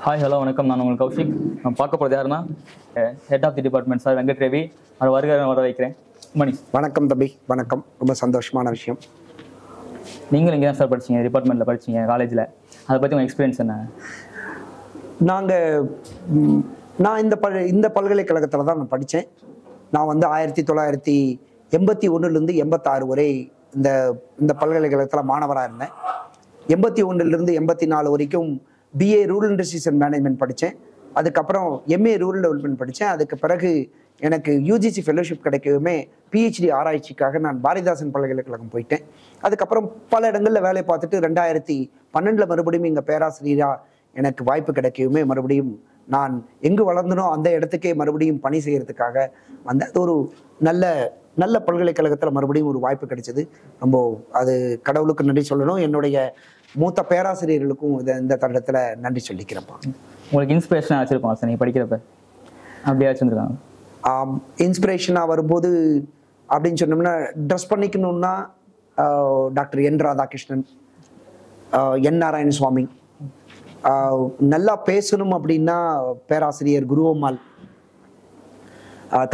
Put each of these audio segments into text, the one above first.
Hi hello வணக்கம். நான் உங்களுக்கு கௌஷிக். நான் பார்க்க போகிறது யாருன்னா head of the department sir Venkat Ravi. அவர் வர வைக்கிறேன். மணி வணக்கம் தம்பி. வணக்கம். ரொம்ப சந்தோஷமான விஷயம். நீங்களும் இங்கே தான் சார் படிச்சீங்க, டிபார்ட்மெண்ட்டில் படிச்சீங்க காலேஜில். அதை பற்றி உங்கள் எக்ஸ்பீரியன்ஸ் என்ன? நான் இந்த பல்கலைக்கழகத்தில் தான் நான் படித்தேன். நான் வந்து 1981 86 வரை இந்த பல்கலைக்கழகத்தில் மாணவராக இருந்தேன். 81 84 வரைக்கும் BA rural industries and management படித்தேன். அதுக்கப்புறம் MA ரூரல் டெவலப்மெண்ட் படித்தேன். அதுக்கு பிறகு எனக்கு UGC ஃபெலோஷிப் கிடைக்கவுமே PhD ஆராய்ச்சிக்காக நான் பாரதிதாசன் பல்கலைக்கழகம் போயிட்டேன். அதுக்கப்புறம் பல இடங்களில் வேலை பார்த்துட்டு 2012 மறுபடியும் இங்கே பேராசிரியராக எனக்கு வாய்ப்பு கிடைக்கவுமே மறுபடியும் நான் எங்கு வளர்ந்தனோ அந்த இடத்துக்கே மறுபடியும் பணி செய்கிறதுக்காக வந்தேன். அது ஒரு நல்ல பல்கலைக்கழகத்தில் மறுபடியும் ஒரு வாய்ப்பு கிடைச்சது. ரொம்ப அது கடவுளுக்கு நன்றி சொல்லணும். என்னுடைய மூத்த பேராசிரியர்களுக்கும் இந்த தருணத்தில் நன்றி சொல்லிக்கிறப்பா. உங்களுக்கு இன்ஸ்பிரேஷனாக வச்சுருப்பாங்க சார் நீங்கள் படிக்கிறப்ப? அப்படியே வச்சுருக்காங்க. இன்ஸ்பிரேஷனாக வரும்போது அப்படின்னு சொன்னோம்னா, ட்ரெஸ் பண்ணிக்கணும்னா doctor N. Radhakrishnan, N. Narayanaswamy. நல்லா பேசணும் அப்படின்னா பேராசிரியர் குருவம்மாள்.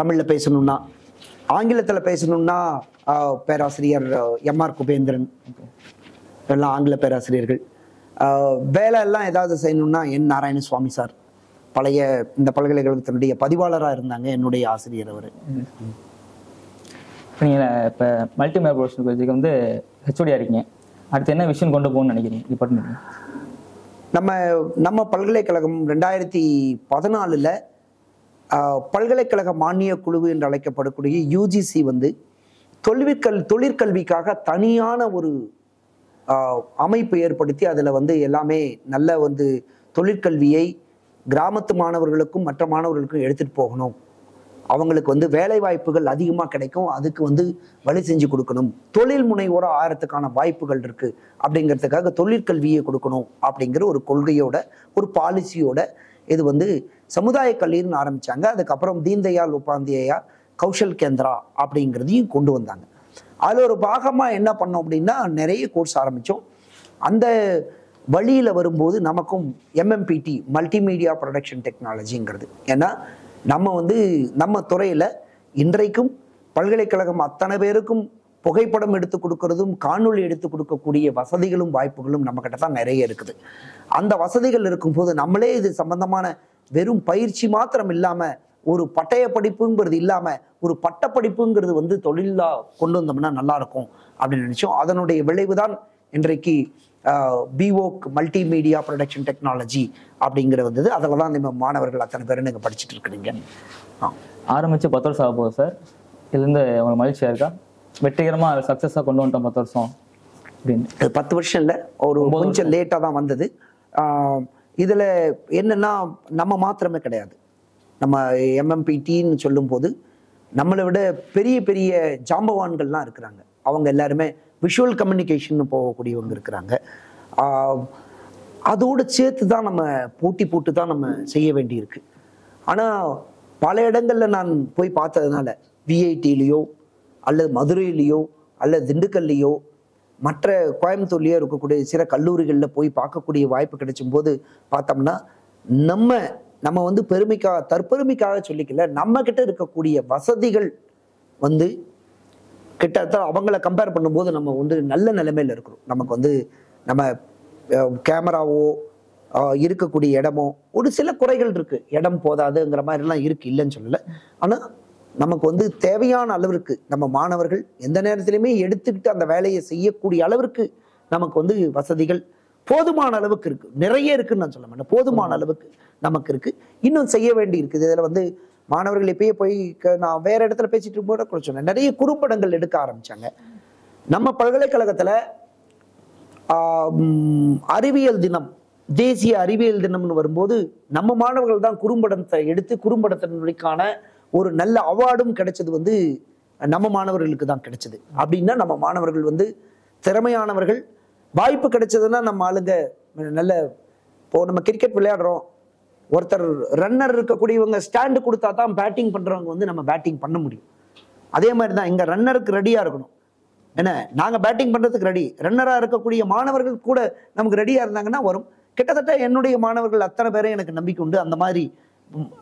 தமிழில் பேசணும்னா, ஆங்கிலத்தில் பேசணும்னா பேராசிரியர் M.R. குபேந்திரன். எல்லாம் ஆங்கில பேராசிரியர்கள். வேலை எல்லாம் ஏதாவது செய்யணும்னா N. நாராயணசுவாமி சார். பழைய இந்த பல்கலைக்கழகத்தினுடைய பதிவாளராக இருந்தாங்க, என்னுடைய ஆசிரியர் அவர். நீங்கள் இப்போ மல்டிமீடியா ப்ரொடக்ஷன் வந்து HOD இருக்கீங்க. அடுத்து என்ன விஷயம் கொண்டு போகணும்னு நினைக்கிறீங்க டிபார்ட்மெண்ட்? நம்ம பல்கலைக்கழகம் 2014 பல்கலைக்கழக மானிய குழு என்று அழைக்கப்படக்கூடிய UGC வந்து தொழிற்கல்விக்காக தனியான ஒரு அமைப்பு ஏற்படுத்தி அதில் வந்து எல்லாமே நல்ல வந்து தொழிற்கல்வியை கிராமத்து மாணவர்களுக்கும் மற்ற மாணவர்களுக்கும் எடுத்துகிட்டு போகணும். அவங்களுக்கு வந்து வேலை வாய்ப்புகள் அதிகமாக கிடைக்கும், அதுக்கு வந்து வழி செஞ்சு கொடுக்கணும். தொழில் முனைவோராக ஆகிறதுக்கான வாய்ப்புகள் இருக்குது அப்படிங்கிறதுக்காக தொழிற்கல்வியை கொடுக்கணும் அப்படிங்கிற ஒரு கொள்கையோட ஒரு பாலிசியோட இது வந்து சமுதாய கல்வின்னு ஆரம்பித்தாங்க. அதுக்கப்புறம் தீன்தயாள் உபாத்யாயா கௌஷல் கேந்திரா அப்படிங்கிறதையும் கொண்டு வந்தாங்க. அதில் ஒரு பாகமாக என்ன பண்ணோம் அப்படின்னா, நிறைய கோர்ஸ் ஆரம்பித்தோம். அந்த வழியில் வரும்போது நமக்கும் MMPT மல்டிமீடியா ப்ரொடக்ஷன் டெக்னாலஜிங்கிறது, ஏன்னா நம்ம துறையில் இன்றைக்கும் பல்கலைக்கழகம் அத்தனை பேருக்கும் புகைப்படம் எடுத்து கொடுக்கறதும் காணொளி எடுத்து கொடுக்கக்கூடிய வசதிகளும் வாய்ப்புகளும் நம்மக்கிட்ட தான் நிறைய இருக்குது. அந்த வசதிகள் இருக்கும்போது நம்மளே இது சம்பந்தமான வெறும் பயிற்சி மாத்திரம் இல்லாமல் ஒரு பட்டய படிப்புங்கிறது இல்லாமல் ஒரு பட்டப்படிப்புங்கிறது வந்து தொழிலாக கொண்டு வந்தோம்னா நல்லாயிருக்கும் அப்படின்னு நினச்சோம். அதனுடைய விளைவு தான் இன்றைக்கு BOC மல்டிமீடியா ப்ரொடக்ஷன் டெக்னாலஜி அப்படிங்கிற வந்தது. அதில் தான் நம்ம மாணவர்கள் அத்தனை பேரும் நீங்கள் படிச்சுட்டு இருக்கிறீங்க. ஆரம்பித்து 10 வருஷம் ஆக போகுது சார். இதுலேருந்து உங்களுக்கு மகிழ்ச்சியாக இருக்கா? வெற்றிகரமாக சக்ஸஸாக கொண்டு வந்துட்டோம் 10 வருஷம் அப்படின்னு. 10 வருஷம் இல்லை, ஒரு கொஞ்சம் லேட்டாக தான் வந்தது. இதில் என்னென்னா, நம்ம மாத்திரமே கிடையாது. நம்ம MMPTன்னு சொல்லும்போது நம்மளை விட பெரிய பெரிய ஜாம்பவான்கள்லாம் இருக்கிறாங்க. அவங்க எல்லாருமே விஷுவல் கம்யூனிகேஷன் போகக்கூடியவங்க இருக்கிறாங்க. அதோடு சேர்த்து தான் நம்ம போட்டி போட்டு தான் நம்ம செய்ய வேண்டியிருக்கு. ஆனால் பல இடங்களில் நான் போய் பார்த்ததுனால, VITலேயோ அல்லது மதுரையிலையோ அல்லது திண்டுக்கல்லையோ மற்ற கோயம்புத்தூர்லேயோ இருக்கக்கூடிய சில கல்லூரிகளில் போய் பார்க்கக்கூடிய வாய்ப்பு கிடைச்சும் போது பார்த்தோம்னா, நம்ம வந்து தற்பெருமைக்காக சொல்லிக்கல, நம்ம கிட்ட இருக்கக்கூடிய வசதிகள் வந்து கிட்டத்தட்ட அவங்கள கம்பேர் பண்ணும்போது நம்ம வந்து நல்ல நிலைமையில் இருக்கிறோம். நமக்கு வந்து நம்ம கேமராவோ இருக்கக்கூடிய இடமோ ஒரு சில குறைகள் இருக்குது. இடம் போதாதுங்கிற மாதிரிலாம் இருக்குது, இல்லைன்னு சொல்லலை. ஆனால் நமக்கு வந்து தேவையான அளவிற்கு நம்ம மாணவர்கள் எந்த நேரத்திலையுமே எடுத்துக்கிட்டு அந்த வேலையை செய்யக்கூடிய அளவிற்கு நமக்கு வந்து வசதிகள் போதுமான அளவுக்கு இருக்குது. நிறைய இருக்குன்னு நான் சொல்ல மாட்டேன், போதுமான அளவுக்கு நமக்கு இருக்குது. இன்னும் செய்ய வேண்டி இருக்குது. இதில் வந்து மாணவர்கள் இப்பயே போய் நான் வேற இடத்துல பேசிட்டு இருக்கும்போது கூட சொன்னேன், நிறைய குறும்படங்கள் எடுக்க ஆரம்பிச்சாங்க. நம்ம பல்கலைக்கழகத்தில் அறிவியல் தினம், தேசிய அறிவியல் தினம்னு வரும்போது நம்ம மாணவர்கள் தான் குறும்படத்தை எடுத்து குறும்படத்தினுக்கான ஒரு நல்ல அவார்டும் கிடைச்சது வந்து நம்ம மாணவர்களுக்கு தான் கிடைச்சது. அப்படின்னா நம்ம மாணவர்கள் வந்து திறமையானவர்கள். வாய்ப்பு கிடைச்சதுன்னா நம்ம ஆளுங்க நல்ல, இப்போ நம்ம கிரிக்கெட் விளையாடுறோம், ஒருத்தர் ரன்னர் இருக்கக்கூடியவங்க ஸ்டாண்டு கொடுத்தா தான் பேட்டிங் பண்ணுறவங்க வந்து நம்ம பேட்டிங் பண்ண முடியும். அதே மாதிரி தான் இங்கே ரன்னருக்கு ரெடியாக இருக்கணும். என்ன, நாங்கள் பேட்டிங் பண்ணுறதுக்கு ரெடி, ரன்னராக இருக்கக்கூடிய மாணவர்கள் கூட நமக்கு ரெடியாக இருந்தாங்கன்னா வரும். கிட்டத்தட்ட என்னுடைய மாணவர்கள் அத்தனை பேரை எனக்கு நம்பிக்கை உண்டு. அந்த மாதிரி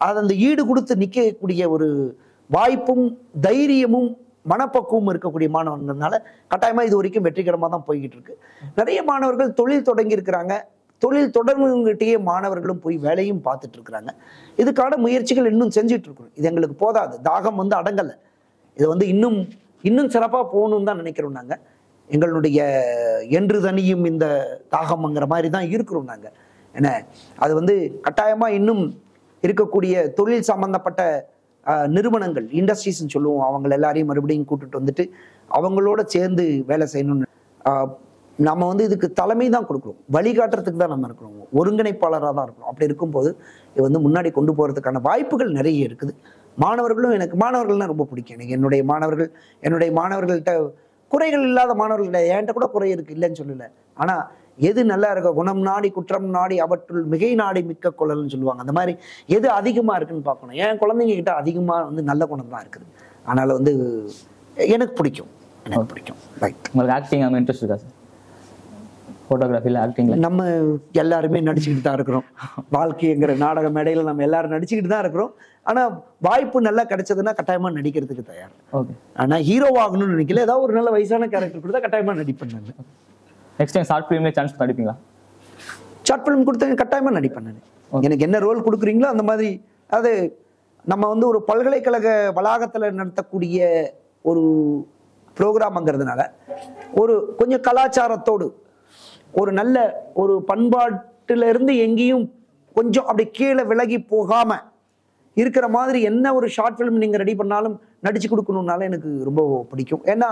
அது அந்த ஈடு கொடுத்து நிற்கக்கூடிய ஒரு வாய்ப்பும் தைரியமும் மனப்பக்குவம் இருக்கக்கூடிய மாணவர்கள்னால கட்டாயமா இது வரைக்கும் வெற்றிகரமாக தான் போய்கிட்டு இருக்கு. நிறைய மாணவர்கள் தொழில் தொடங்கி இருக்கிறாங்க. தொழில் தொடர்புகிட்டேயே மாணவர்களும் போய் வேலையும் பார்த்துட்டு இருக்கிறாங்க. இதுக்கான முயற்சிகள் இன்னும் செஞ்சுட்டு இருக்கிறோம். இது எங்களுக்கு போதாது, தாகம் அடங்கலை. இது இன்னும் சிறப்பாக போகணும்னு தான் நினைக்கிறோம். நாங்கள் எங்களுடைய என்று தனியும் இந்த தாகம்ங்கிற மாதிரி தான் இருக்கிறோம் நாங்கள். என்ன அது கட்டாயமாக இன்னும் இருக்கக்கூடிய தொழில் சம்பந்தப்பட்ட நிறுவனங்கள், இண்டஸ்ட்ரீஸ்ன்னு சொல்லுவோம், அவங்க எல்லாரையும் மறுபடியும் கூட்டிட்டு வந்துட்டு அவங்களோட சேர்ந்து வேலை செய்யணும்னு நம்ம இதுக்கு தலைமை தான் கொடுக்குறோம், வழிகாட்டுறதுக்கு தான் நம்ம இருக்கிறோம், ஒருங்கிணைப்பாளராக தான் இருக்கிறோம். அப்படி இருக்கும்போது இது முன்னாடி கொண்டு போகிறதுக்கான வாய்ப்புகள் நிறைய இருக்குது. எனக்கு மாணவர்கள்லாம் ரொம்ப பிடிக்கும். எனக்கு என்னுடைய மாணவர்கள்ட்ட குறைகள் இல்லாத மாணவர்கள்ட்ட என்கிட்ட கூட குறை இருக்கு, இல்லைன்னு சொல்லல. ஆனால் எது நல்லா இருக்க, குணம் நாடி குற்றம் நாடி அவற்றுள் மிகை நாடி மிக்க குழல்னு சொல்லுவாங்க. அந்த மாதிரி எது அதிகமாக இருக்குன்னு பார்க்கணும். என் குழந்தைங்க கிட்ட அதிகமாக நல்ல குணம் தான் இருக்குது. அதனால எனக்கு பிடிக்கும். ரைட். உங்களுக்கு ஆக்டிங் இன்ட்ரெஸ்ட் இருக்கா சார்? ஃபோட்டோகிராஃபியில் ஆக்டிங்கில் நம்ம எல்லாருமே நடிச்சுக்கிட்டு தான் இருக்கிறோம். வாழ்க்கைங்கிற நாடக மேடையில் நம்ம எல்லாரும் நடிச்சுக்கிட்டு தான் இருக்கிறோம். ஆனால் வாய்ப்பு நல்லா கிடைச்சதுன்னா கட்டாயமாக நடிக்கிறதுக்கு தயார். ஓகே. ஆனால் ஹீரோவாகணும்னு நினைக்கல, ஏதாவது ஒரு நல்ல வயசான கேரக்டர் கொடுத்தா கட்டாயமாக நடிப்பேன். நான் நெக்ஸ்ட் டைம் ஷார்ட் ஃபிலிம்லேயே சான்ஸ் நடிப்பீங்களா? ஷார்ட் ஃபிலிம் கொடுத்தா கட்டாயமாக நடிப்பேன். நான் எனக்கு என்ன ரோல் கொடுக்குறீங்களோ அந்த மாதிரி. அது நம்ம ஒரு பல்கலைக்கழக வளாகத்தில் நடத்தக்கூடிய ஒரு ப்ரோக்ராம்ங்கிறதுனால கொஞ்சம் கலாச்சாரத்தோடு ஒரு நல்ல ஒரு பண்பாட்டிலிருந்து எங்கேயும் கொஞ்சம் அப்படி கீழே விலகி போகாம இருக்கிற மாதிரி என்ன ஒரு ஷார்ட் ஃபிலிம் நீங்க ரெடி பண்ணாலும் நடிச்சு கொடுக்கணும்னால எனக்கு ரொம்ப பிடிக்கும். ஏன்னா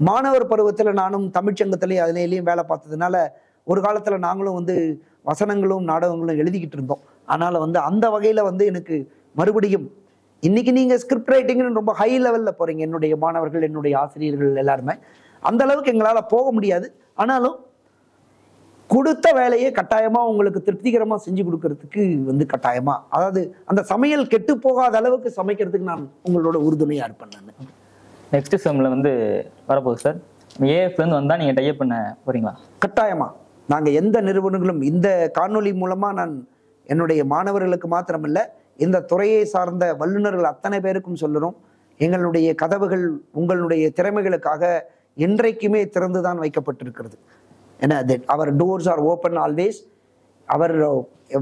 மாணவர் பருவத்தில் நானும் தமிழ்ச்சங்கத்திலையும் அதுலேயும் வேலை பார்த்ததுனால ஒரு காலத்துல நாங்களும் வசனங்களும் நாடகங்களும் எழுதிக்கிட்டு இருந்தோம். அதனால அந்த வகையில எனக்கு மறுபடியும் இன்னைக்கு நீங்க ஸ்கிரிப்ட் ரைட்டிங்னு ரொம்ப ஹை லெவல்ல போறீங்க. என்னுடைய மாணவர்கள், என்னுடைய ஆசிரியர்கள் எல்லாருமே அந்த அளவுக்கு எங்களால போக முடியாது. ஆனாலும் கொடுத்த வேலையை கட்டாயமா உங்களுக்கு திருப்திகரமா செஞ்சு கொடுக்கறதுக்கு கட்டாயமா, அதாவது அந்த சமையல் கெட்டு போகாத அளவுக்கு சமைக்கிறதுக்கு நான் உங்களோட உறுதுணையா இருப்பேன். நான் நெக்ஸ்ட் செம்ல வரப்போகுது சார். ஏஎஃப்லேருந்து வந்தா நீங்க டைப் பண்ண போறீங்களா? கட்டாயமா. நாங்க எந்த நிறுவனங்களும் இந்த காணொலி மூலமா நான் என்னுடைய மாணவர்களுக்கு மாத்திரமில்லை, இந்த துறையை சார்ந்த வல்லுநர்கள் அத்தனை பேருக்கும் சொல்லுறோம், எங்களுடைய கதவுகள் உங்களுடைய திறமைகளுக்காக என்றைக்குமே திறந்துதான் வைக்கப்பட்டிருக்கிறது. ஏன்னா அவர் doors are open always.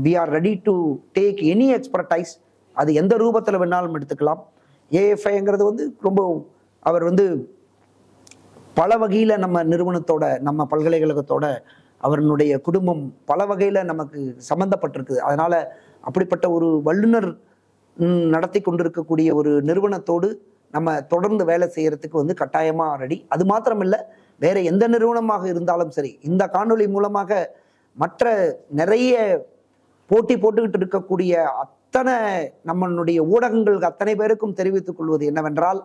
we are ready to take any expertise. அது எந்த ரூபத்தில் வேணாலும் எடுத்துக்கலாம். ஏஎஃப்ஐங்கிறது ரொம்ப அவர் பல வகையில நம்ம நிறுவனத்தோட, நம்ம பல்கலைக்கழகத்தோட, அவருடைய குடும்பம் பல வகையில நமக்கு சம்பந்தப்பட்டிருக்குது. அதனால அப்படிப்பட்ட ஒரு வல்லுநர் நடத்தி கொண்டிருக்கக்கூடிய ஒரு நிறுவனத்தோடு நம்ம தொடர்ந்து வேலை செய்யறதுக்கு கட்டாயமா ரெடி. அது மாத்திரம் இல்லை, வேற எந்த நிறுவனமாக இருந்தாலும் சரி, இந்த காணொளி மூலமாக மற்ற நிறைய போட்டி போட்டுக்கிட்டு இருக்கக்கூடிய அத்தனை நம்மளுடைய ஊடகங்களுக்கு அத்தனை பேருக்கும் தெரிவித்துக் கொள்வது என்னவென்றால்,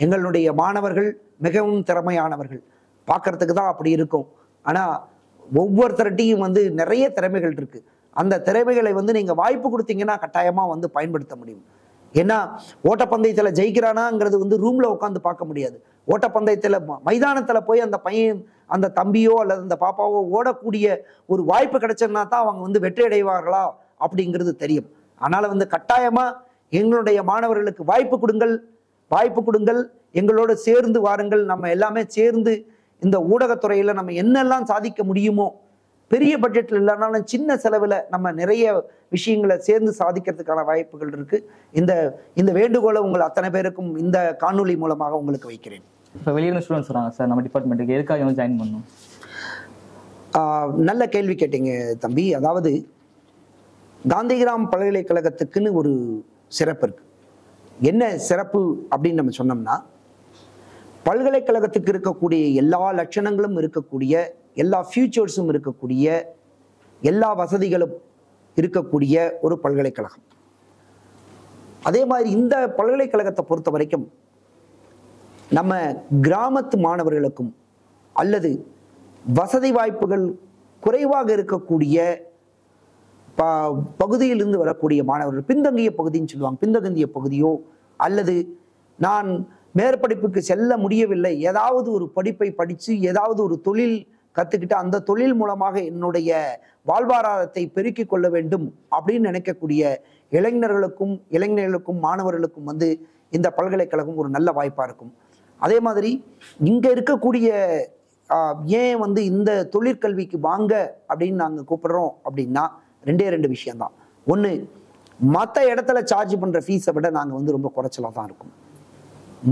எங்களுடைய மாணவர்கள் மிகவும் திறமையானவர்கள். பார்க்கறதுக்கு தான் அப்படி இருக்கும். ஆனா ஒவ்வொருத்தர்கிட்டையும் நிறைய திறமைகள் இருக்கு. அந்த திறமைகளை நீங்க வாய்ப்பு கொடுத்தீங்கன்னா கட்டாயமா பயன்படுத்த முடியும். ஏன்னா ஓட்டப்பந்தயத்துல ஜெயிக்கிறானாங்கிறது ரூம்ல உட்காந்து பார்க்க முடியாது. ஓட்டப்பந்தயத்துல மைதானத்துல போய் அந்த பையன், அந்த தம்பியோ அல்லது அந்த பாப்பாவோ ஓடக்கூடிய ஒரு வாய்ப்பு கிடைச்சதுனா தான் அவங்க வெற்றி அடைவார்களா அப்படிங்கிறது தெரியும். அதனால கட்டாயமா எங்களுடைய மாணவர்களுக்கு வாய்ப்பு கொடுங்கள், எங்களோட சேர்ந்து வாருங்கள். நம்ம எல்லாமே சேர்ந்து இந்த ஊடகத்துறையில நம்ம என்னெல்லாம் சாதிக்க முடியுமோ, பெரிய பட்ஜெட்ல இல்லைனாலும் சின்ன செலவுல நம்ம நிறைய விஷயங்களை சேர்ந்து சாதிக்கிறதுக்கான வாய்ப்புகள் இருக்கு. இந்த வேண்டுகோளை உங்கள் அத்தனை பேருக்கும் இந்த காணொலி மூலமாக உங்களுக்கு வைக்கிறேன். இப்போ வெளியிருந்து ஸ்டூடெண்ட்ஸ் சொல்றாங்க சார், நம்ம டிபார்ட்மெண்ட்டுக்கு எதுக்காக ஜாயின் பண்ணணும்? நல்ல கேள்வி கேட்டீங்க தம்பி. அதாவது காந்திகிராம் பல்கலைக்கழகத்துக்குன்னு ஒரு சிறப்பு இருக்கு. என்ன சிறப்பு அப்படின்னு நம்ம சொன்னோம்னா, பல்கலைக்கழகத்துக்கு இருக்கக்கூடிய எல்லா லட்சணங்களும் இருக்கக்கூடிய, எல்லா ஃபியூச்சர்ஸும் இருக்கக்கூடிய, எல்லா வசதிகளும் இருக்கக்கூடிய ஒரு பல்கலைக்கழகம். அதே மாதிரி இந்த பல்கலைக்கழகத்தை பொறுத்த வரைக்கும் நம்ம கிராமத்து மாணவர்களுக்கும் அல்லது வசதி வாய்ப்புகள் குறைவாக இருக்கக்கூடிய பகுதியிலிருந்து வரக்கூடிய மாணவர்கள், பின்தங்கிய பகுதின்னு சொல்லுவாங்க, பின்தங்கிய பகுதியோ அல்லது நான் மேற்படிப்புக்கு செல்ல முடியவில்லை, ஏதாவது ஒரு படிப்பை படித்து ஏதாவது ஒரு தொழில் கத்துக்கிட்டு அந்த தொழில் மூலமாக என்னுடைய வாழ்வாதாரத்தை பெருக்கிக் கொள்ள வேண்டும் அப்படின்னு நினைக்கக்கூடிய இளைஞர்களுக்கும் மாணவர்களுக்கும் வந்து இந்த பல்கலைக்கழகம் ஒரு நல்ல வாய்ப்பா இருக்கும். அதே மாதிரி இங்க இருக்கக்கூடிய ஏன் வந்து இந்த தொழிற்கல்விக்கு வாங்க அப்படின்னு நாங்கள் கூப்பிடுறோம் அப்படின்னா ரெண்டு விஷயம்தான். ஒன்று, மற்ற இடத்துல சார்ஜ் பண்ற ஃபீஸை விட நாங்கள் வந்து ரொம்ப குறைச்சலாக தான் இருக்கும்.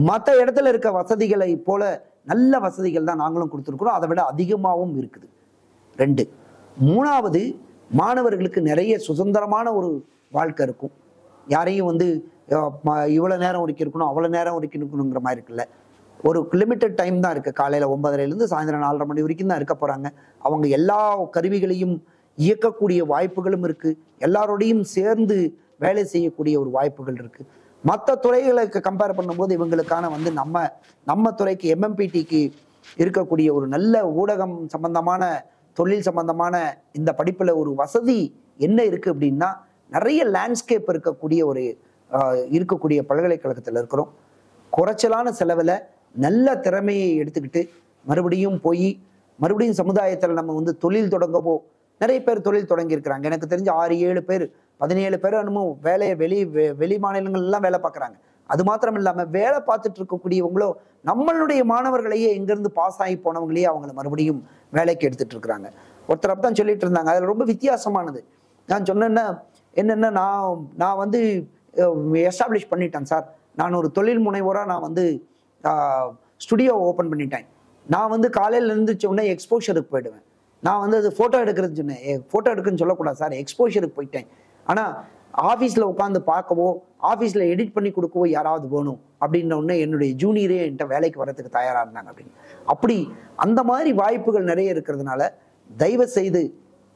மற்ற இடத்துல இருக்க வசதிகளை போல நல்ல வசதிகள் தான் நாங்களும் கொடுத்துருக்குறோம், அதை விட அதிகமாகவும் இருக்குது. 2, 3வது, மாணவர்களுக்கு நிறைய சுதந்திரமான ஒரு வாழ்க்கை இருக்கும். யாரையும் வந்து இவ்வளோ நேரம் ஒதுக்கி இருக்கணும் அவ்வளோ நேரம் ஒதுக்கி இருக்கணுங்கிற மாதிரி இருக்குல்ல. ஒரு லிமிட்டட் டைம் தான் இருக்குது. காலையில் 9:30லேருந்து சாயந்தரம் 4:30 மணி வரைக்கும் தான் இருக்க போகிறாங்க. அவங்க எல்லா கருவிகளையும் இயக்கக்கூடிய வாய்ப்புகளும் இருக்குது. எல்லாரோடையும் சேர்ந்து வேலை செய்யக்கூடிய ஒரு வாய்ப்புகள் இருக்குது. மற்ற துறைகளுக்கு கம்பேர் பண்ணும்போது இவங்களுக்கான வந்து நம்ம துறைக்கு MMPTக்கு இருக்கக்கூடிய ஒரு நல்ல ஊடகம் சம்பந்தமான தொழில் சம்பந்தமான இந்த படிப்பில் ஒரு வசதி என்ன இருக்குது அப்படின்னா, நிறைய லேண்ட்ஸ்கேப் இருக்கக்கூடிய பல்கலைக்கழகத்தில் இருக்கிறோம். குறைச்சலான செலவில் நல்ல திறமையை எடுத்துக்கிட்டு மறுபடியும் சமுதாயத்தில் நம்ம வந்து தொழில் தொடங்கவோ, நிறைய பேர் தொழில் தொடங்கியிருக்கிறாங்க. எனக்கு தெரிஞ்ச 6, 7 பேர் 17 பேர் என்னமோ வேலையை வெளி மாநிலங்கள்லாம் வேலை பார்க்குறாங்க. அது மாத்திரம் இல்லாமல் வேலை பார்த்துட்டு இருக்கக்கூடியவங்களோ நம்மளுடைய மாணவர்களையே எங்கேருந்து பாஸ் ஆகி போனவங்களையே அவங்கள மறுபடியும் வேலைக்கு எடுத்துட்டு இருக்கிறாங்க. ஒருத்தர் அப்படி தான் சொல்லிட்டு இருந்தாங்க. அதில் ரொம்ப வித்தியாசமானது நான் சொன்னேன்னா என்னென்னா, நான் வந்து எஸ்டாப்ளிஷ் பண்ணிட்டேன் சார், நான் ஒரு தொழில் முனைவோராக நான் வந்து ஸ்டுடியோ ஓப்பன் பண்ணிட்டேன். நான் வந்து காலையில் எழுந்திரிச்ச உடனே எக்ஸ்போஷருக்கு போயிடுவேன். நான் வந்து அது ஃபோட்டோ எடுக்கிறதுன்னு சொன்னேன். ஃபோட்டோ எடுக்குன்னு சொல்லக்கூடாது சார், எக்ஸ்போஷருக்கு போயிட்டேன். ஆனால் ஆஃபீஸில் உட்காந்து பார்க்கவோ ஆஃபீஸில் எடிட் பண்ணி கொடுக்கவோ யாராவது வேணும் அப்படின்ன உடனே என்னுடைய ஜூனியரே என்கிட்ட வேலைக்கு வரதுக்கு தயாராக இருந்தாங்க அப்படின்னு. அப்படி அந்த மாதிரி வாய்ப்புகள் நிறைய இருக்கிறதுனால தயவு செய்து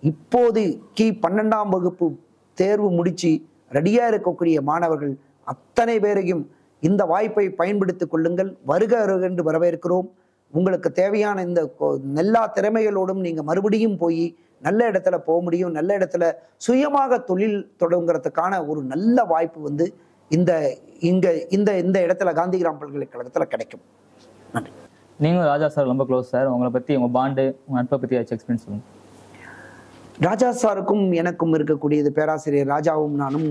இப்போதைக்கு 12ஆம் வகுப்பு தேர்வு முடித்து ரெடியாக இருக்கக்கூடிய மாணவர்கள் அத்தனை பேரையும் இந்த வாய்ப்பை பயன்படுத்திக் கொள்ளுங்கள். வருக என்று வரவேற்கிறோம். உங்களுக்கு தேவையான இந்த எல்லா திறமைகளோடும் நீங்கள் மறுபடியும் போய் நல்ல இடத்துல போக முடியும். நல்ல இடத்துல சுயமாக தொழில் தொடங்குறதுக்கான ஒரு நல்ல வாய்ப்பு வந்து இந்த இடத்துல காந்திகிராம் பல்கலைக்கழகத்தில் கிடைக்கும். நன்றி. நீங்களும் ராஜா சார் ரொம்ப க்ளோஸ் சார். உங்களை பற்றி, உங்கள் பாண்டு, உங்கள் நட்பை பற்றி ஏதாச்சும் எக்ஸ்பீரியன்ஸ் சொல்லுங்கள். ராஜா சாருக்கும் எனக்கும் இருக்கக்கூடியது, பேராசிரியர் ராஜாவும் நானும்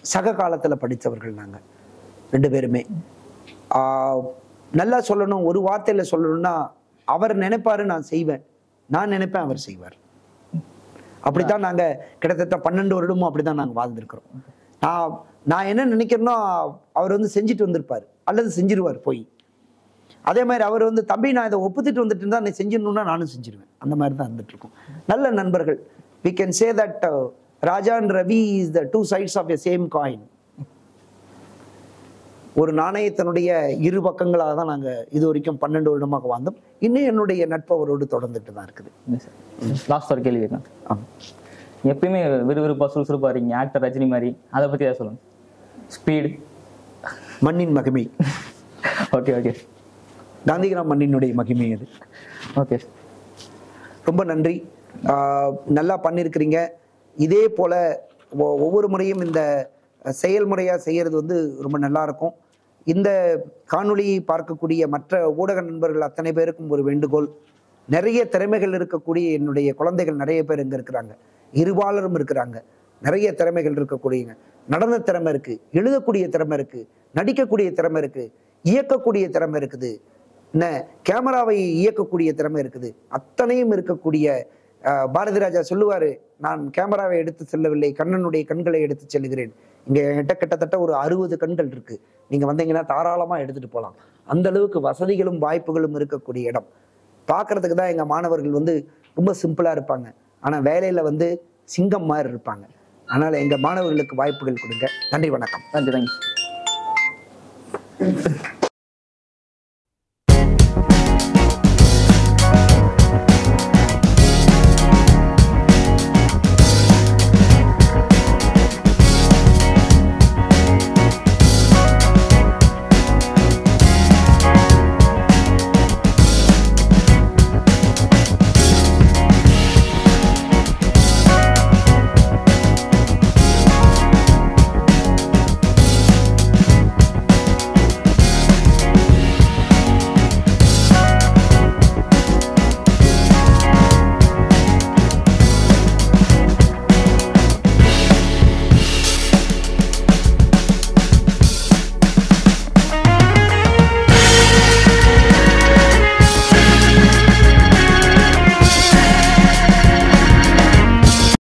சக காலத்தில் படித்தவர்கள். நாங்கள் 2 பேருமே நல்லா சொல்லணும், ஒரு வார்த்தையில் சொல்லணும்னா, அவர் நினைப்பாரு நான் செய்வேன், நான் நினைப்பேன் அவர் செய்வார். அப்படித்தான் நாங்கள் கிட்டத்தட்ட 12 வருடமும் அப்படித்தான் நாங்கள் வாழ்ந்துருக்கிறோம். நான் என்ன நினைக்கிறேனோ அவர் வந்து செஞ்சுட்டு வந்திருப்பார் அல்லது செஞ்சிருவார் போய். அதே மாதிரி அவர் வந்து தம்பி நான் இதை ஒப்புத்துட்டு வந்துட்டு இருந்தா நீ செஞ்சிடணும்னா நானும் செஞ்சிருவேன். அந்த மாதிரி தான் இருந்துட்டு இருக்கோம். நல்ல நண்பர்கள். We can say that Raja and Ravi is the 2 sides of a same coin. ஒரு நாணயத்தினுடைய 2 பக்கங்களாக தான் நாங்கள் இது வரைக்கும் 12 வருடமாக வாழ்ந்தோம். இன்னும் என்னுடைய நட்பு அவரோடு தொடர்ந்துட்டு தான் இருக்குது. லாஸ்ட் ஒரு கேள்வி கேட்கலாம். எப்பயுமே விறுவிறுப்பாக சுறுசுறுப்பாக இருக்கீங்க, ஆக்டர் ரஜினி மாதிரி. அதை பற்றி ஏதாவது சொல்லுங்க. ஸ்பீடு, மண்ணின் மகிமை. ஓகே. காந்திகிராம் மண்ணினுடைய மகிமை அது. ஓகே, ரொம்ப நன்றி. நல்லா பண்ணியிருக்கிறீங்க. இதே போல ஒவ்வொரு முறையும் இந்த செயல்முறையாக செய்கிறது வந்து ரொம்ப நல்லா இருக்கும். இந்த காணொளியை பார்க்கக்கூடிய மற்ற ஊடக நண்பர்கள் அத்தனை பேருக்கும் ஒரு வேண்டுகோள், நிறைய திறமைகள் இருக்கக்கூடிய என்னுடைய குழந்தைகள் நிறைய பேர் இங்கே இருக்கிறாங்க. இருபாலரும் இருக்கிறாங்க. நிறைய திறமைகள் இருக்கக்கூடியங்க. நடன திறமை இருக்குது, எழுதக்கூடிய திறமை இருக்குது, நடிக்கக்கூடிய திறமை இருக்குது, இயக்கக்கூடிய திறமை இருக்குது, என்ன கேமராவை இயக்கக்கூடிய திறமை இருக்குது. அத்தனையும் இருக்கக்கூடிய பாரதி ராஜா சொல்லுவார், நான் கேமராவை எடுத்து செல்லவில்லை, கண்ணனுடைய கண்களை எடுத்து செல்லுகிறேன். இங்கே என்கிட்ட கிட்டத்தட்ட ஒரு 60 கண்கள் இருக்குது. நீங்கள் வந்தீங்கன்னா தாராளமாக எடுத்துகிட்டு போகலாம். அந்த அளவுக்கு வசதிகளும் வாய்ப்புகளும் இருக்கக்கூடிய இடம். பார்க்குறதுக்கு தான் எங்கள் மாணவர்கள் வந்து ரொம்ப சிம்பிளாக இருப்பாங்க, ஆனால் வேலையில் வந்து சிங்கம் மாதிரி இருப்பாங்க. அதனால் எங்கள் மாணவர்களுக்கு வாய்ப்புகள் கொடுங்க. நன்றி, வணக்கம். நன்றி, தேங்க்யூ.